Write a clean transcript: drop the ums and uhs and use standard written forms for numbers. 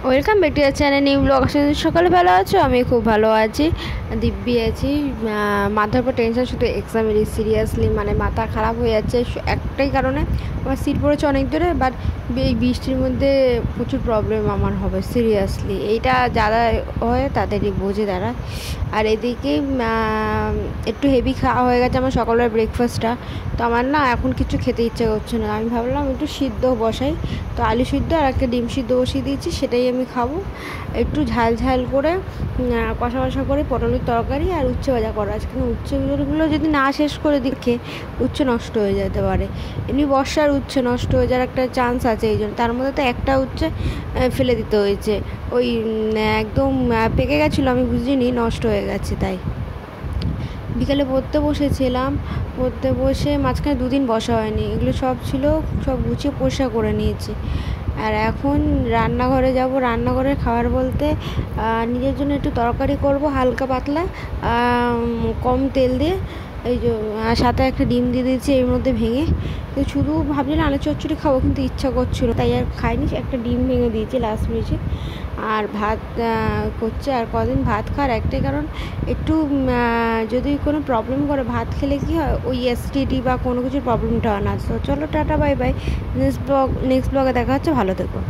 Welcome back to the channel new blog. সকালে ভালো আছো? আমি খুব ভালো আছি, দিব্যি আছি। মাথার উপর টেনশন, শুধু এক্সামের। সিরিয়াসলি মানে মাথা খারাপ হয়ে যাচ্ছে একটাই কারণে। আমার সিট পড়েছে অনেক দূরে, বাট এই বৃষ্টির মধ্যে প্রচুর প্রবলেম আমার হবে সিরিয়াসলি। এইটা যারা হয় তাদেরই বোঝে তারা। আর এদিকে একটু হেভি খাওয়া হয়ে গেছে আমার সকালবেলা ব্রেকফাস্টটা। তো আমার না এখন কিছু খেতে ইচ্ছে করছে না। আমি ভাবলাম একটু সিদ্ধ বসাই, তো আলু সিদ্ধ আর একটা ডিম সিদ্ধ বসিয়ে দিয়েছি, সেটাই আমি খাবো। একটু ঝাল ঝাল করে কষা কষা করে পটলের তরকারি আর উচ্ছে ভাজা করা আছে। কিন্তু উচ্ছেগুলো যদি না শেষ করে দেখে উচ্ছে নষ্ট হয়ে যেতে পারে। এমনি বর্ষার উচ্ছে নষ্ট হয়ে যাওয়ার একটা চান্স আছে, এই জন্য। তার মধ্যে তো একটা উচ্ছে ফেলে দিতে হয়েছে। ওই একদম পেকে গেছিলো, আমি বুঝিনি নষ্ট হয়ে গেছে। তাই বিকেলে পড়তে বসেছিলাম, পড়তে বসে মাঝখানে দুদিন বসা হয়নি, এগুলো সব ছিল, সব গুছিয়ে পরিষ্কার করে নিয়েছি। আর এখন রান্নাঘরে যাব। রান্নাঘরের খাবার বলতে নিজের জন্য একটু তরকারি করব হালকা পাতলা, কম তেল দিয়ে। এই যে সাথে একটা ডিম দিয়ে দিয়েছি এর মধ্যে ভেঙে। তো শুধু ভাবছিলাম আলু চচ্চড়ি খাবো, কিন্তু ইচ্ছা করছিল তাই আর খাইনি। একটা ডিম ভেঙে দিয়েছি লাস্ট মিনিটে। আর ভাত করছে। আর কদিন ভাত খাওয়ার একটাই কারণ, একটু যদি কোনো প্রবলেম করে ভাত খেলে কি হয়, ওই অ্যাসিডিটি বা কোনো কিছুর প্রবলেমটা হয় না। তো চলো টাটা, বাই বাই। নেক্সট ব্লগে দেখা হচ্ছে, ভালো থেকো।